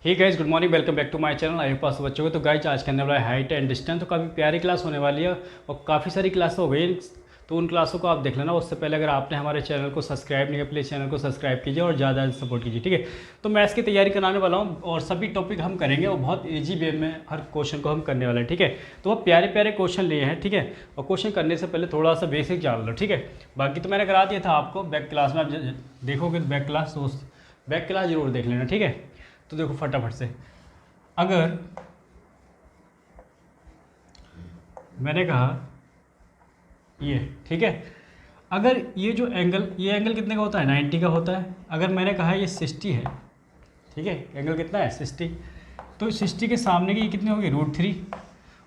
Hey guys, good morning, welcome back to my channel. आई पास बच्चों को तो गाइस आज करने वाला है हाइट एंड डिस्टेंस। तो काफ़ी प्यारी क्लास होने वाली है और काफ़ी सारी क्लास हो गई, तो उन क्लासों को आप देख लेना। उससे पहले अगर आपने हमारे चैनल को सब्सक्राइब नहीं किया, प्लीज़ चैनल को सब्सक्राइब कीजिए और ज़्यादा सपोर्ट कीजिए, ठीक है। तो मैथ्स की तैयारी कराने वाला हूँ और सभी टॉपिक हम करेंगे और बहुत ईजी वे में हर क्वेश्चन को हम करने वाले हैं, ठीक है। तो वो प्यारे प्यारे क्वेश्चन लिए हैं, ठीक है। और क्वेश्चन करने से पहले थोड़ा सा बेसिक जान लो, ठीक है। बाकी तो मैंने करा दिया था आपको बैक क्लास में, आप देखोगे बैक क्लास तो बैक क्लास जरूर देख लेना, ठीक है। तो देखो फटाफट से, अगर मैंने कहा ये, ठीक है, अगर ये जो एंगल, ये एंगल कितने का होता है, 90 का होता है। अगर मैंने कहा ये 60 है, ठीक है, एंगल कितना है 60, तो 60 के सामने की ये कितनी होगी √3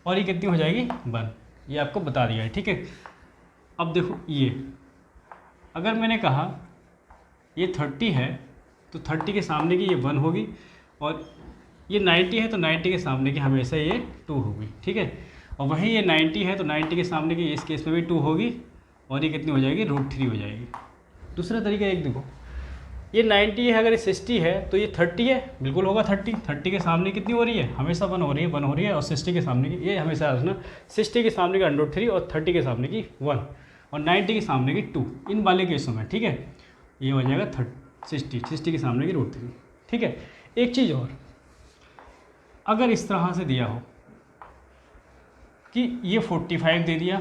और ये कितनी हो जाएगी 1। ये आपको बता दिया है, ठीक है। अब देखो ये, अगर मैंने कहा ये 30 है तो 30 के सामने की ये 1 होगी और ये 90 है तो 90 के सामने की हमेशा ये 2 होगी, ठीक है। और वहीं ये 90 है तो 90 के सामने की इस केस में भी 2 होगी और ये कितनी हो जाएगी √3 हो जाएगी। दूसरा तरीका एक देखो, ये 90 है, अगर ये 60 है तो ये 30 है, बिल्कुल होगा 30 के सामने कितनी हो रही है, हमेशा 1 हो रही है, 1 हो रही है। और 60 के सामने की ये हमेशा रखना, 60 के सामने की √3 और 30 के सामने की 1 और 90 के सामने की 2, इन वाले केसों में, ठीक है। ये हो जाएगा 60 के सामने की √3, ठीक है। एक चीज़ और, अगर इस तरह से दिया हो कि ये 45 दे दिया,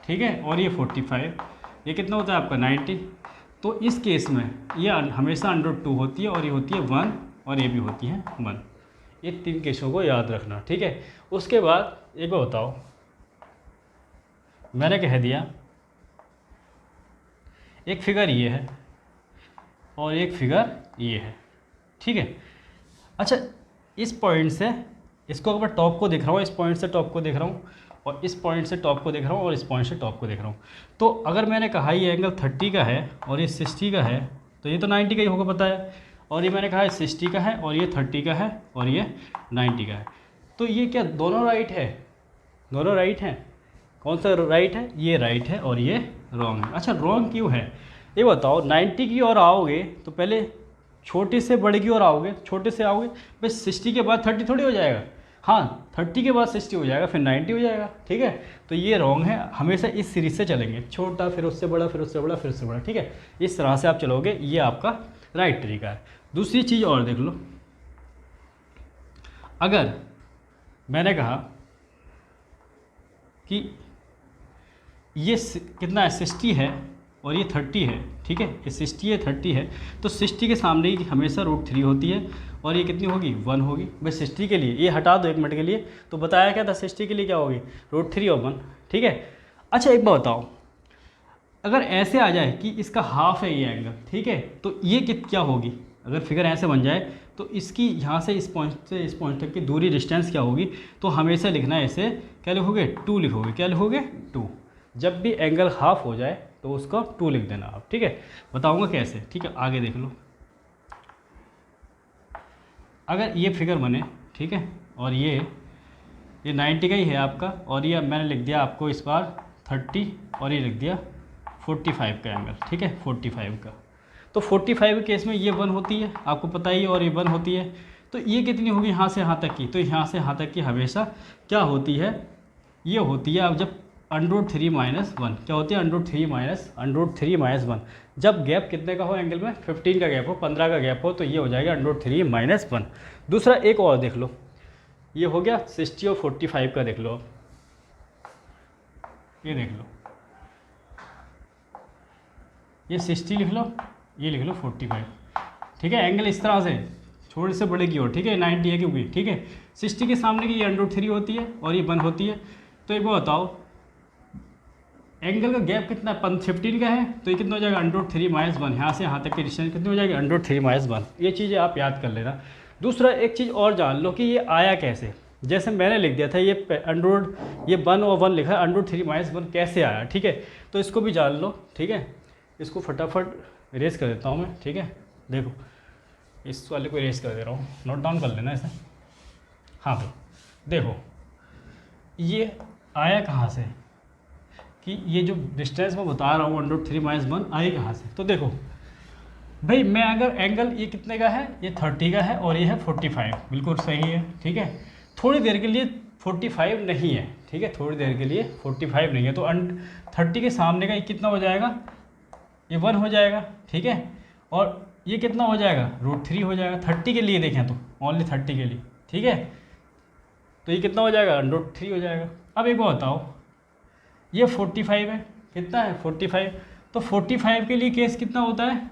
ठीक है, और ये 45, ये कितना होता है आपका 90, तो इस केस में ये हमेशा √2 होती है और ये होती है 1 और ये भी होती है 1। ये 3 केसों को याद रखना, ठीक है। उसके बाद एक बार बताओ, मैंने कह दिया एक फिगर ये है और एक फिगर ये है, ठीक है। अच्छा, इस पॉइंट से इसको अगर मैं टॉप को देख रहा हूँ, इस पॉइंट से टॉप को देख रहा हूँ और इस पॉइंट से टॉप को देख रहा हूँ और इस पॉइंट से टॉप को देख रहा हूँ, तो अगर मैंने कहा ये एंगल 30 का है और ये 60 का है तो ये तो 90 का ही होगा, पता है। और ये मैंने कहा 60 का है और ये 30 का है और ये 90 का है, तो ये क्या दोनों राइट है, दोनों राइट हैं। कौन सा राइट है, ये राइट है और ये रॉन्ग है। अच्छा, रॉन्ग क्यों है ये बताओ। 90 की ओर आओगे तो पहले छोटे से बड़े की ओर आओगे, छोटे से आओगे भाई, 60 के बाद 30 थोड़ी हो जाएगा, हाँ 30 के बाद 60 हो जाएगा, फिर 90 हो जाएगा, ठीक है। तो ये रॉन्ग है, हमेशा इस सीरीज से चलेंगे, छोटा फिर उससे बड़ा फिर उससे बड़ा फिर उससे बड़ा, ठीक है। इस तरह से आप चलोगे, ये आपका राइट तरीका है। दूसरी चीज़ और देख लो, अगर मैंने कहा कि ये कितना है 60 है और ये 30 है, ठीक है, ये 60 है 30 है, तो 60 के सामने की हमेशा √3 होती है और ये कितनी होगी 1 होगी। भाई 60 के लिए ये हटा दो एक मिनट के लिए, तो बताया क्या था 60 के लिए क्या होगी √3 और 1, ठीक है। अच्छा एक बात बताओ, अगर ऐसे आ जाए कि इसका हाफ है ये एंगल, ठीक है, तो ये क्या होगी, अगर फिगर ऐसे बन जाए तो इसकी यहाँ से इस पॉइंट तक की दूरी डिस्टेंस क्या होगी, तो हमेशा लिखना है इसे, क्या लिखोगे 2 लिखोगे, क्या लिखोगे 2। जब भी एंगल हाफ हो जाए तो उसको 2 लिख देना आप, ठीक है। बताऊंगा कैसे, ठीक है, आगे देख लो। अगर ये फिगर बने, ठीक है, और ये 90 का ही है आपका और ये मैंने लिख दिया आपको इस बार 30 और ये लिख दिया 45 का एंगल, ठीक है, 45 का। तो 45 के केस में ये 1 होती है, आपको पता ही है, और ये 1 होती है, तो ये कितनी होगी यहाँ से यहाँ तक की, तो यहाँ से यहाँ तक की हमेशा क्या होती है, ये होती है अब जब √3 - 1, क्या होती है √3 - 1, जब गैप कितने का हो एंगल में 15 का गैप हो, 15 का गैप हो, तो ये हो जाएगा √3 - 1। दूसरा एक और देख लो, ये हो गया 60 और 45 का, देख लो ये देख लो, ये 60 लिख लो, ये लिख लो 45, ठीक है। एंगल इस तरह से छोटे से बड़े की ओर, ठीक है, 90 है क्योंकि, ठीक है। 60 के सामने की ये √3 होती है और ये 1 होती है, तो एक बार बताओ एंगल का गैप कितना है 15 का है, तो ये कितना हो जाएगा √3 - 1, यहाँ से यहाँ तक की डिस्टेंस कितनी हो जाएगी √3 - 1। ये चीज़ें आप याद कर लेना। दूसरा एक चीज़ और जान लो कि ये आया कैसे, जैसे मैंने लिख दिया था ये ये 1 और 1 लिखा है, √3 - 1 कैसे आया, ठीक है, तो इसको भी जान लो, ठीक है। इसको फटाफट इरेज कर देता हूँ मैं, ठीक है। देखो इस वाले को इरेज कर दे रहा हूँ, नोट डाउन कर लेना इसे। हाँ भाई देखो, ये आया कहाँ से कि ये जो डिस्टेंस मैं बता रहा हूँ √3 - 1 आई कहाँ से, तो देखो भाई मैं अगर एंगल ये कितने का है, ये 30 का है और ये है 45, बिल्कुल सही है, ठीक है। थोड़ी देर के लिए 45 नहीं है, ठीक है, थोड़ी देर के लिए 45 नहीं है, तो 30 के सामने का ये कितना हो जाएगा, ये 1 हो जाएगा, ठीक है। और ये कितना हो जाएगा, √3 हो जाएगा 30 के लिए, देखें तो ओनली 30 के लिए, ठीक है। तो ये कितना हो जाएगा, √3 हो जाएगा। अब एक बात बताओ, ये 45 है, कितना है 45, तो 45 के लिए केस कितना होता है,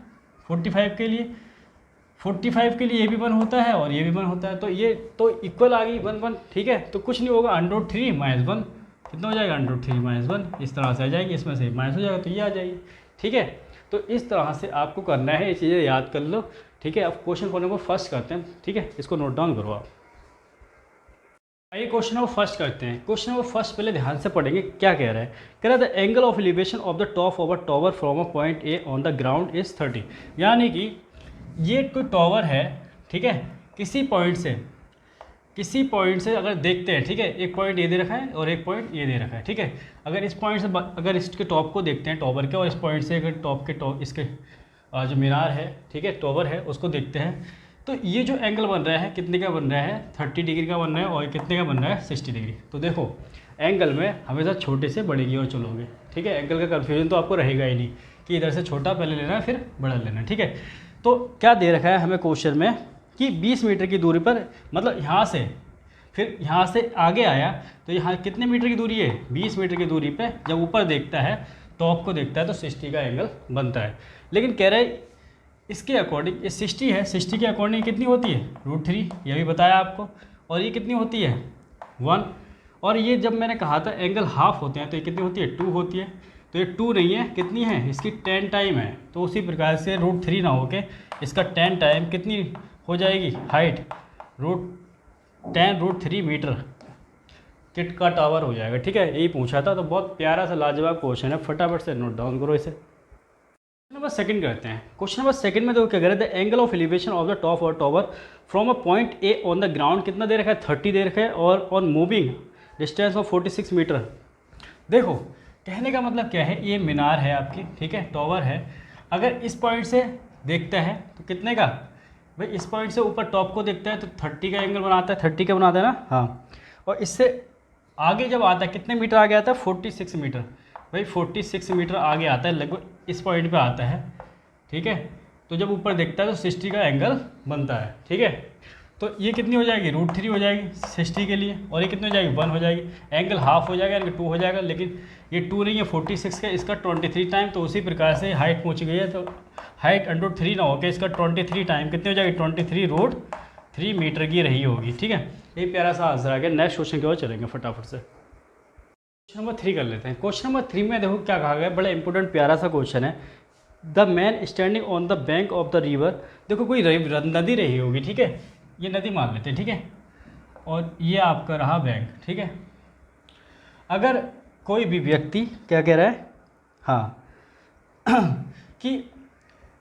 45 के लिए ये भी 1 होता है और ये भी 1 होता है, तो ये तो इक्वल आ गई 1 1, ठीक है। तो कुछ नहीं होगा, √3 - 1 कितना हो जाएगा, √3 - 1 इस तरह से आ जाएगी, इसमें से माइनस हो जाएगा तो ये आ जाएगी, ठीक है। तो इस तरह से आपको करना है, ये चीज़ें याद कर लो, ठीक है। अब क्वेश्चन को नंबर फर्स्ट करते हैं, ठीक है, इसको नोट डाउन करो आप। आइए क्वेश्चन नंबर फर्स्ट करते हैं। क्वेश्चन नंबर फर्स्ट पहले ध्यान से पढ़ेंगे, क्या कह रहा है, कह रहा है the angle of elevation of the top of a tower from a point A on the ground is 30, यानी कि ये कोई टॉवर है, ठीक है, किसी पॉइंट से अगर देखते हैं, ठीक है, एक पॉइंट ये दे रखा है और एक पॉइंट ये दे रखा है, ठीक है। अगर इस पॉइंट से अगर इसके टॉप को देखते हैं टॉवर के, और इस पॉइंट से अगर इसके जो मीनार है, ठीक है, टॉवर है, उसको देखते हैं, तो ये जो एंगल बन रहा है कितने का बन रहा है, 30 डिग्री का बन रहा है, और कितने का बन रहा है, 60 डिग्री। तो देखो एंगल में हमेशा छोटे से बड़े की ओर चलोगे, ठीक है। एंगल का कन्फ्यूजन तो आपको रहेगा ही नहीं कि इधर से छोटा पहले लेना है फिर बड़ा लेना है, ठीक है। तो क्या दे रखा है हमें क्वेश्चन में कि 20 मीटर की दूरी पर, मतलब यहाँ से फिर यहाँ से आगे आया तो यहाँ कितने मीटर की दूरी है, 20 मीटर की दूरी पे जब ऊपर देखता है, टॉप को देखता है, तो 60 का एंगल बनता है। लेकिन कह रहे हैं इसके अकॉर्डिंग ये 60 है, 60 के अकॉर्डिंग कितनी होती है, √3, ये भी बताया आपको, और ये कितनी होती है 1, और ये जब मैंने कहा था एंगल हाफ होते हैं तो ये कितनी होती है 2 होती है, तो ये 2 नहीं है, कितनी है, इसकी 10 टाइम है। तो उसी प्रकार से √3 ना होके इसका 10 टाइम कितनी हो जाएगी हाइट, √3 मीटर किट का टावर हो जाएगा, ठीक है। यही पूछा था, तो बहुत प्यारा सा लाजवाब क्वेश्चन है, फटाफट से नोट डाउन करो इसे। क्वेश्चन नंबर सेकंड करते हैं। क्वेश्चन नंबर सेकंड में देखो क्या कह रहे थे, angle of elevation of the top और tower from a point A on the ground कितना दे रखा है, 30 दे रखा है, और on moving distance of 46 metre. देखो कहने का मतलब क्या है, ये मीनार है आपकी, ठीक है, टॉवर है, अगर इस पॉइंट से देखता है तो कितने का, भाई इस पॉइंट से ऊपर टॉप को देखता है तो 30 का एंगल बनाता है, 30 का बनाता है ना, हाँ। और इससे आगे जब आता है कितने मीटर आगे आता है, 46 मीटर, भाई 46 मीटर आगे आता है, लगभग इस पॉइंट पे आता है, ठीक है। तो जब ऊपर देखता है तो 60 का एंगल बनता है, ठीक है। तो ये कितनी हो जाएगी, √3 हो जाएगी 60 के लिए, और ये कितनी हो जाएगी 1 हो जाएगी, एंगल हाफ हो जाएगा यानी 2 हो जाएगा, लेकिन ये 2 नहीं है 46 का, इसका 23 टाइम। तो उसी प्रकार से हाइट पहुँच गई है, तो हाइट √3 ना होकर इसका 23 टाइम कितनी हो जाएगी, 23√3 मीटर की रही होगी, ठीक है। ये प्यारा सा आंसर आ गया। नेक्स्ट क्वेश्चन की ओर चलेंगे फटाफट से। क्वेश्चन नंबर 3 कर लेते हैं। क्वेश्चन नंबर 3 में देखो क्या कहा गया, बड़ा इंपॉर्टेंट प्यारा सा क्वेश्चन है। The man standing on the bank of the river, देखो कोई नदी रही होगी, ठीक है, ये नदी मान लेते हैं, ठीक है, और ये आपका रहा बैंक, ठीक है। अगर कोई भी व्यक्ति क्या कह रहा है, हाँ कि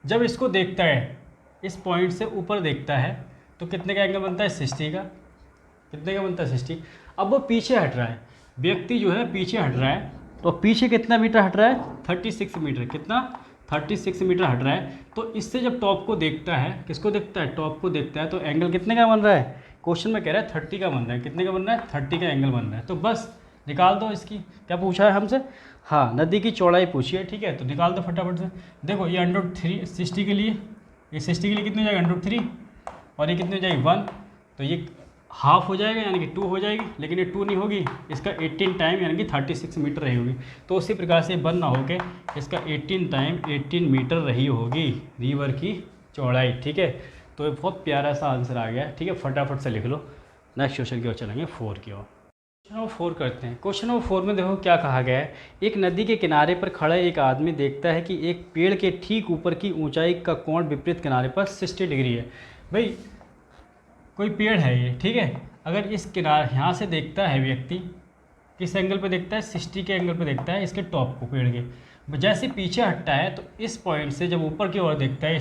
जब इसको देखता है, इस पॉइंट से ऊपर देखता है, तो कितने का एंगल बनता है, 60 का, कितने का बनता है 60। अब वो पीछे हट रहा है, व्यक्ति जो है पीछे हट रहा है, तो पीछे कितना मीटर हट रहा है, 36 मीटर, कितना 36 मीटर हट रहा है। तो इससे जब टॉप को देखता है, किसको देखता है, टॉप को देखता है, तो एंगल कितने का बन रहा है, क्वेश्चन में कह रहा है 30 का बन रहा है, कितने का बन रहा है, 30 का एंगल बन रहा है। तो बस निकाल दो इसकी, क्या पूछा है हमसे, हाँ नदी की चौड़ाई पूछी है, ठीक है, तो निकाल दो फटाफट से। देखो ये √3 60 के लिए, ये 60 के लिए कितनी हो जाएगा √3, और ये कितनी हो जाएगी 1, तो ये हाफ हो जाएगा यानी कि 2 हो जाएगी, लेकिन ये 2 नहीं होगी, इसका 18 टाइम यानी कि 36 मीटर रही होगी। तो उसी प्रकार से बंद ना होके इसका 18 टाइम 18 मीटर रही होगी रिवर की चौड़ाई, ठीक है। तो ये बहुत प्यारा सा आंसर आ गया, ठीक है, फटाफट से लिख लो। नेक्स्ट क्वेश्चन की ओर चलेंगे 4 की ओर। क्वेश्चन नंबर 4 करते हैं। क्वेश्चन नंबर 4 में देखो क्या कहा गया है, एक नदी के किनारे पर खड़ा एक आदमी देखता है कि एक पेड़ के ठीक ऊपर की ऊंचाई का कोण विपरीत किनारे पर 60 डिग्री है। भाई कोई पेड़ है ये, ठीक है, अगर इस किनारे यहाँ से देखता है व्यक्ति, किस एंगल पे देखता है, 60 के एंगल पे देखता है इसके टॉप को, पेड़ के जैसे पीछे हटता है, तो इस पॉइंट से जब ऊपर की ओर देखता है,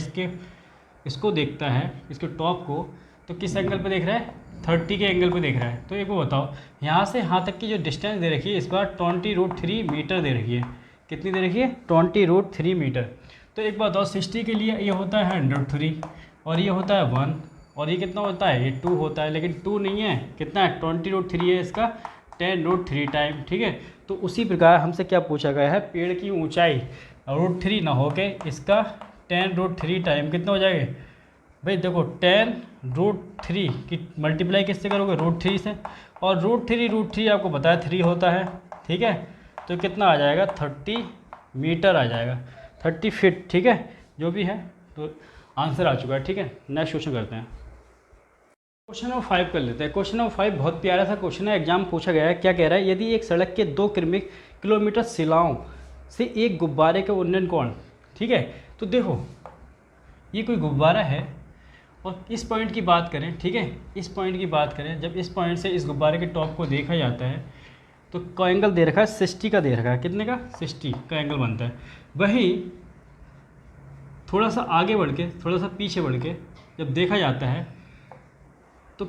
इसको देखता है, इसके टॉप को, तो किस एंगल पे देख रहा है, 30 के एंगल पे देख रहा है। तो एक वो बताओ, यहाँ से यहाँ तक की जो डिस्टेंस दे रखी है इस बार 20√3 मीटर दे रखी है, कितनी दे रखी है, 20√3 मीटर। तो एक बात और, 60 के लिए ये होता है √3 और ये होता है 1 और ये कितना होता है, ये 2 होता है, लेकिन 2 नहीं है, कितना है 20√3 है इसका 10√3 टाइम, ठीक है। तो उसी प्रकार हमसे क्या पूछा गया है, पेड़ की ऊंचाई √3 ना होके इसका 10√3 टाइम कितना हो जाएगा भाई, देखो 10√3 की मल्टीप्लाई किससे करोगे, √3 से, और √3 आपको पता है 3 होता है, ठीक है। तो कितना आ जाएगा 30 मीटर आ जाएगा, 30 फीट, ठीक है, जो भी है। तो आंसर आ चुका है, ठीक है। नेक्स्ट क्वेश्चन करते हैं, क्वेश्चन नंबर 5 कर लेते हैं। क्वेश्चन नंबर 5 बहुत प्यारा सा क्वेश्चन है, एग्जाम पूछा गया है। क्या कह रहा है, यदि एक सड़क के 2 किलोमीटर सिलाओं से एक गुब्बारे का उन्नयन कोण, ठीक है। तो देखो ये कोई गुब्बारा है और इस पॉइंट की बात करें, ठीक है, इस पॉइंट की बात करें, जब इस पॉइंट से इस गुब्बारे के टॉप को देखा जाता है तो का एंगल दे रखा है 60 का, दे रखा है कितने का, 60 का एंगल बनता है। वहीं थोड़ा सा आगे बढ़ के, थोड़ा सा पीछे बढ़ के जब देखा जाता है तो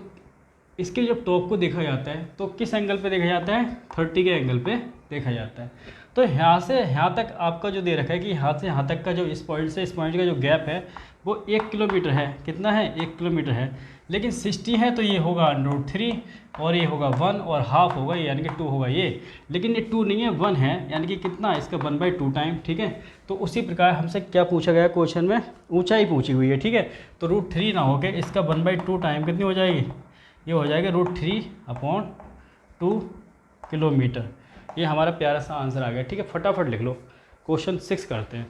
इसके जब टॉप को देखा जाता है तो किस एंगल पे देखा जाता है, 30 के एंगल पे देखा जाता है। तो यहाँ से यहाँ तक आपका जो दे रखा है कि यहाँ से यहाँ तक का जो इस पॉइंट से इस पॉइंट का जो गैप है वो 1 किलोमीटर है, कितना है 1 किलोमीटर है, लेकिन 60 है तो ये होगा √3 और ये होगा 1 और हाफ होगा यानी कि 2 होगा ये, लेकिन ये 2 नहीं है 1 है, यानी कि कितना इसका 1/2 टाइम, ठीक है। तो उसी प्रकार हमसे क्या पूछा गया क्वेश्चन में, ऊंचाई पूछी हुई है, ठीक है। तो √3 ना होकर इसका 1/2 टाइम कितनी हो जाएगी, ये हो जाएगा √3/2 किलोमीटर। ये हमारा प्यारा सा आंसर आ गया, ठीक है। फटाफट लिख लो, क्वेश्चन 6 करते हैं।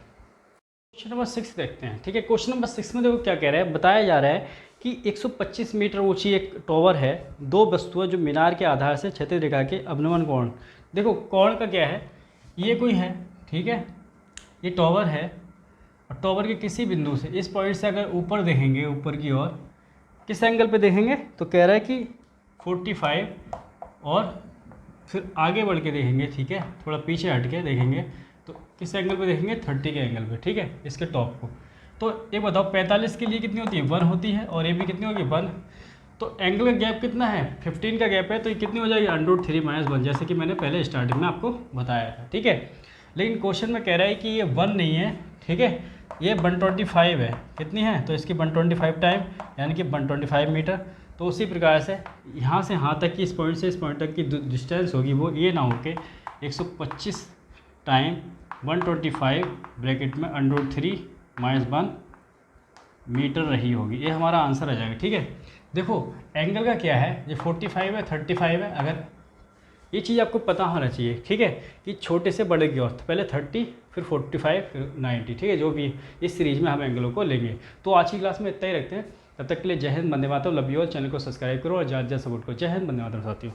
क्वेश्चन नंबर 6 देखते हैं, ठीक है। क्वेश्चन नंबर 6 में देखो क्या कह रहा है, बताया जा रहा है कि 125 मीटर ऊंची एक टॉवर है, 2 वस्तुएं जो मीनार के आधार से क्षैतिज रेखा के अवनमन कोण, देखो कोण का क्या है, ये कोई है, ठीक है, ये टॉवर है और टॉवर के किसी बिंदु से इस पॉइंट से अगर ऊपर देखेंगे, ऊपर की ओर किस एंगल पे देखेंगे, तो कह रहा है कि 45 और फिर आगे बढ़ के देखेंगे, ठीक है, थोड़ा पीछे हट के देखेंगे तो किस एंगल पे देखेंगे, 30 के एंगल पे, ठीक है, इसके टॉप को। तो ये बताओ 45 के लिए कितनी होती है, 1 होती है और ये भी कितनी होगी 1। तो एंगल का गैप कितना है, 15 का गैप है, तो ये कितनी हो जाएगी √3 - 1, जैसे कि मैंने पहले स्टार्टिंग में आपको बताया था, ठीक है। लेकिन क्वेश्चन में कह रहा है कि ये 1 नहीं है, ठीक है, ये 125 है, कितनी है, तो इसकी 125 टाइम यानी कि 125 मीटर। तो उसी प्रकार से यहाँ से यहाँ तक की, इस पॉइंट से इस पॉइंट तक की डिस्टेंस होगी वो ये ना होके 125 टाइम 125 ब्रैकेट में √3 - 1 मीटर रही होगी। ये हमारा आंसर आ जाएगा, ठीक है। देखो एंगल का क्या है, ये 45 है, 35 है, अगर ये चीज़ आपको पता होना चाहिए, ठीक है, कि छोटे से बड़े की ओर, तो पहले 30 फिर 45 फिर 90, ठीक है, जो भी इस सीरीज़ में हम एंगलों को लेंगे। तो आज की क्लास में इतना ही रखते हैं, तब तक के लिए जय Hind, Vande Mataram, love you all. Channel को सब्सक्राइब करो और ज़्यादा सपोर्ट करो। जय हिंद, वंदे मातरम साथियों।